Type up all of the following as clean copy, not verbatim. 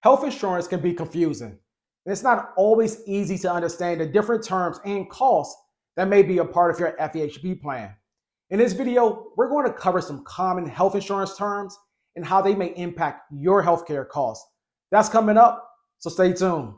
Health insurance can be confusing, and it's not always easy to understand the different terms and costs that may be a part of your FEHB plan. In this video, we're going to cover some common health insurance terms and how they may impact your healthcare costs. That's coming up, so stay tuned.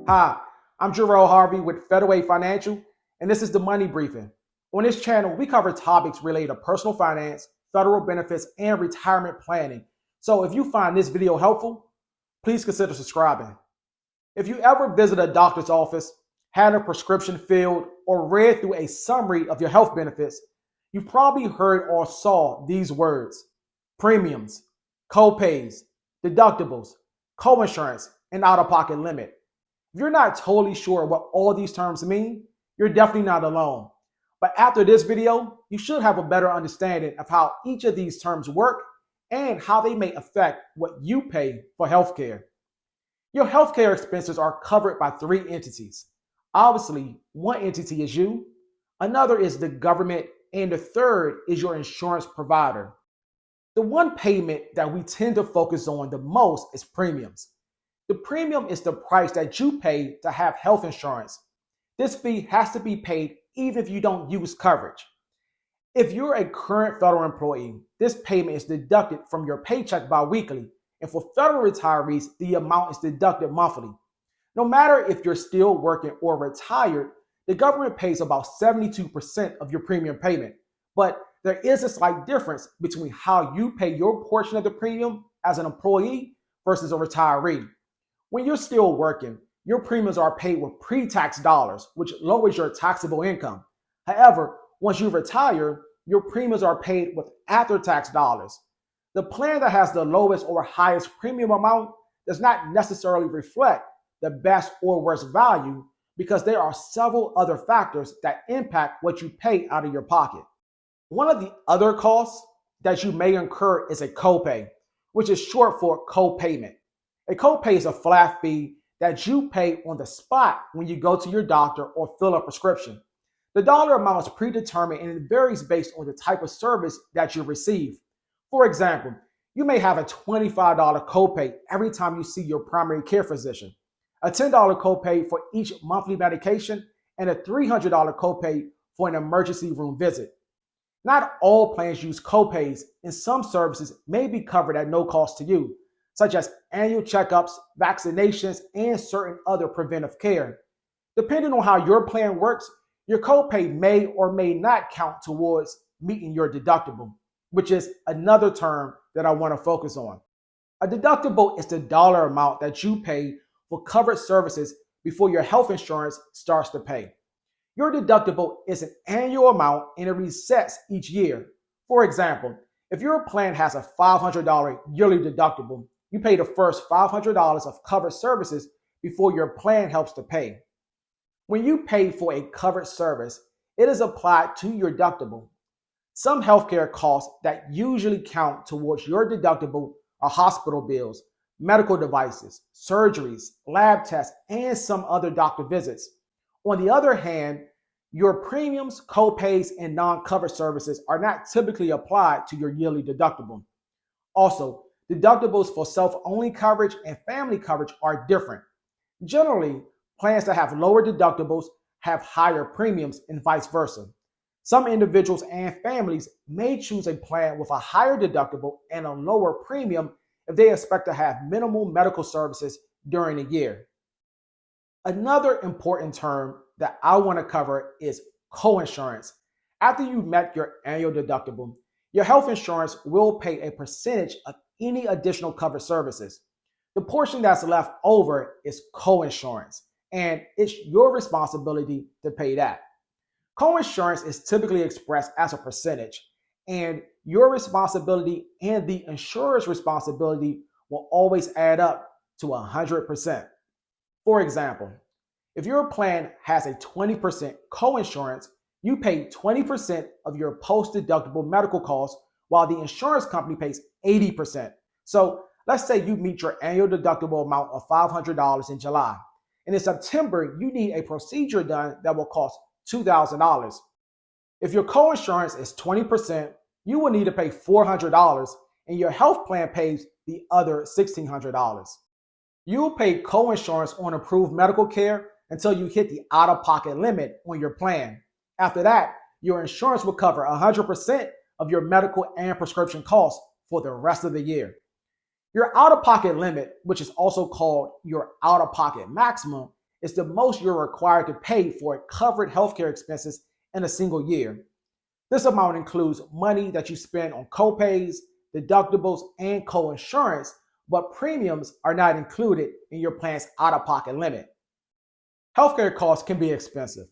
Hi, I'm Jerome Harvey with Fedway Financial, and this is the Money Briefing. On this channel, we cover topics related to personal finance, federal benefits, and retirement planning. So if you find this video helpful, please consider subscribing. If you ever visit a doctor's office, had a prescription filled, or read through a summary of your health benefits, you've probably heard or saw these words: premiums, copays, deductibles, coinsurance, and out-of-pocket limit. If you're not totally sure what all these terms mean, you're definitely not alone. But after this video, you should have a better understanding of how each of these terms work and how they may affect what you pay for healthcare. Your healthcare expenses are covered by three entities. Obviously, one entity is you, another is the government, and the third is your insurance provider. The one payment that we tend to focus on the most is premiums. The premium is the price that you pay to have health insurance. This fee has to be paid even if you don't use coverage. If you're a current federal employee, this payment is deducted from your paycheck biweekly, and for federal retirees, the amount is deducted monthly. No matter if you're still working or retired, the government pays about 72% of your premium payment, but there is a slight difference between how you pay your portion of the premium as an employee versus a retiree. When you're still working, your premiums are paid with pre-tax dollars, which lowers your taxable income. However, once you retire, your premiums are paid with after-tax dollars. The plan that has the lowest or highest premium amount does not necessarily reflect the best or worst value because there are several other factors that impact what you pay out of your pocket. One of the other costs that you may incur is a copay, which is short for co-payment. A copay is a flat fee that you pay on the spot when you go to your doctor or fill a prescription. The dollar amount is predetermined and it varies based on the type of service that you receive. For example, you may have a $25 copay every time you see your primary care physician, a $10 copay for each monthly medication, and a $300 copay for an emergency room visit. Not all plans use copays, and some services may be covered at no cost to you, such as annual checkups, vaccinations, and certain other preventive care. Depending on how your plan works, your copay may or may not count towards meeting your deductible, which is another term that I want to focus on. A deductible is the dollar amount that you pay for covered services before your health insurance starts to pay. Your deductible is an annual amount and it resets each year. For example, if your plan has a $500 yearly deductible, you pay the first $500 of covered services before your plan helps to pay. When you pay for a covered service, it is applied to your deductible. Some healthcare costs that usually count towards your deductible are hospital bills, medical devices, surgeries, lab tests, and some other doctor visits. On the other hand, your premiums, copays, and non-covered services are not typically applied to your yearly deductible. Also, deductibles for self-only coverage and family coverage are different. Generally, plans that have lower deductibles have higher premiums and vice versa. Some individuals and families may choose a plan with a higher deductible and a lower premium if they expect to have minimal medical services during the year. Another important term that I want to cover is coinsurance. After you've met your annual deductible, your health insurance will pay a percentage of any additional covered services. The portion that's left over is coinsurance, and it's your responsibility to pay that. Coinsurance is typically expressed as a percentage, and your responsibility and the insurer's responsibility will always add up to 100%. For example, if your plan has a 20% coinsurance, you pay 20% of your post-deductible medical costs while the insurance company pays 80%. So let's say you meet your annual deductible amount of $500 in July, and in September, you need a procedure done that will cost $2,000. If your coinsurance is 20%, you will need to pay $400 and your health plan pays the other $1,600. You'll pay coinsurance on approved medical care until you hit the out-of-pocket limit on your plan. After that, your insurance will cover 100% of your medical and prescription costs for the rest of the year. Your out-of-pocket limit, which is also called your out-of-pocket maximum, is the most you're required to pay for covered healthcare expenses in a single year. This amount includes money that you spend on copays, deductibles, and coinsurance, but premiums are not included in your plan's out-of-pocket limit. Healthcare costs can be expensive,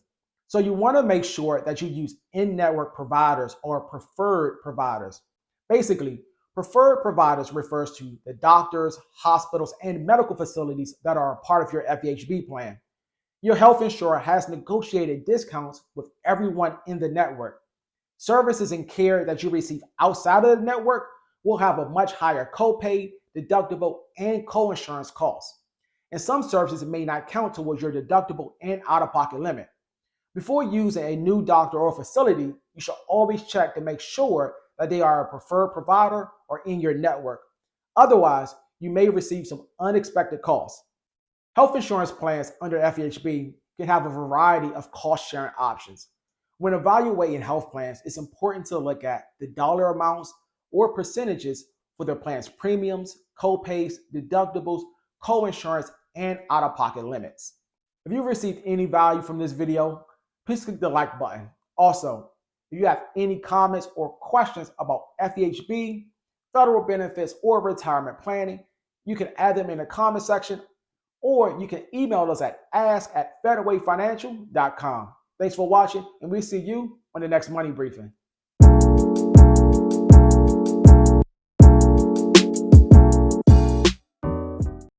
so you want to make sure that you use in-network providers or preferred providers. Basically, preferred providers refers to the doctors, hospitals, and medical facilities that are a part of your FEHB plan. Your health insurer has negotiated discounts with everyone in the network. Services and care that you receive outside of the network will have a much higher copay, deductible, and coinsurance costs. And some services may not count towards your deductible and out-of-pocket limit. Before using a new doctor or facility, you should always check to make sure that they are a preferred provider or in your network. Otherwise, you may receive some unexpected costs. Health insurance plans under FEHB can have a variety of cost-sharing options. When evaluating health plans, it's important to look at the dollar amounts or percentages for their plan's premiums, copays, deductibles, coinsurance, and out-of-pocket limits. If you received any value from this video, please click the like button. Also, if you have any comments or questions about FEHB, federal benefits, or retirement planning, you can add them in the comment section, or you can email us at ask@fedwayfinancial.com. Thanks for watching, and we'll see you on the next Money Briefing.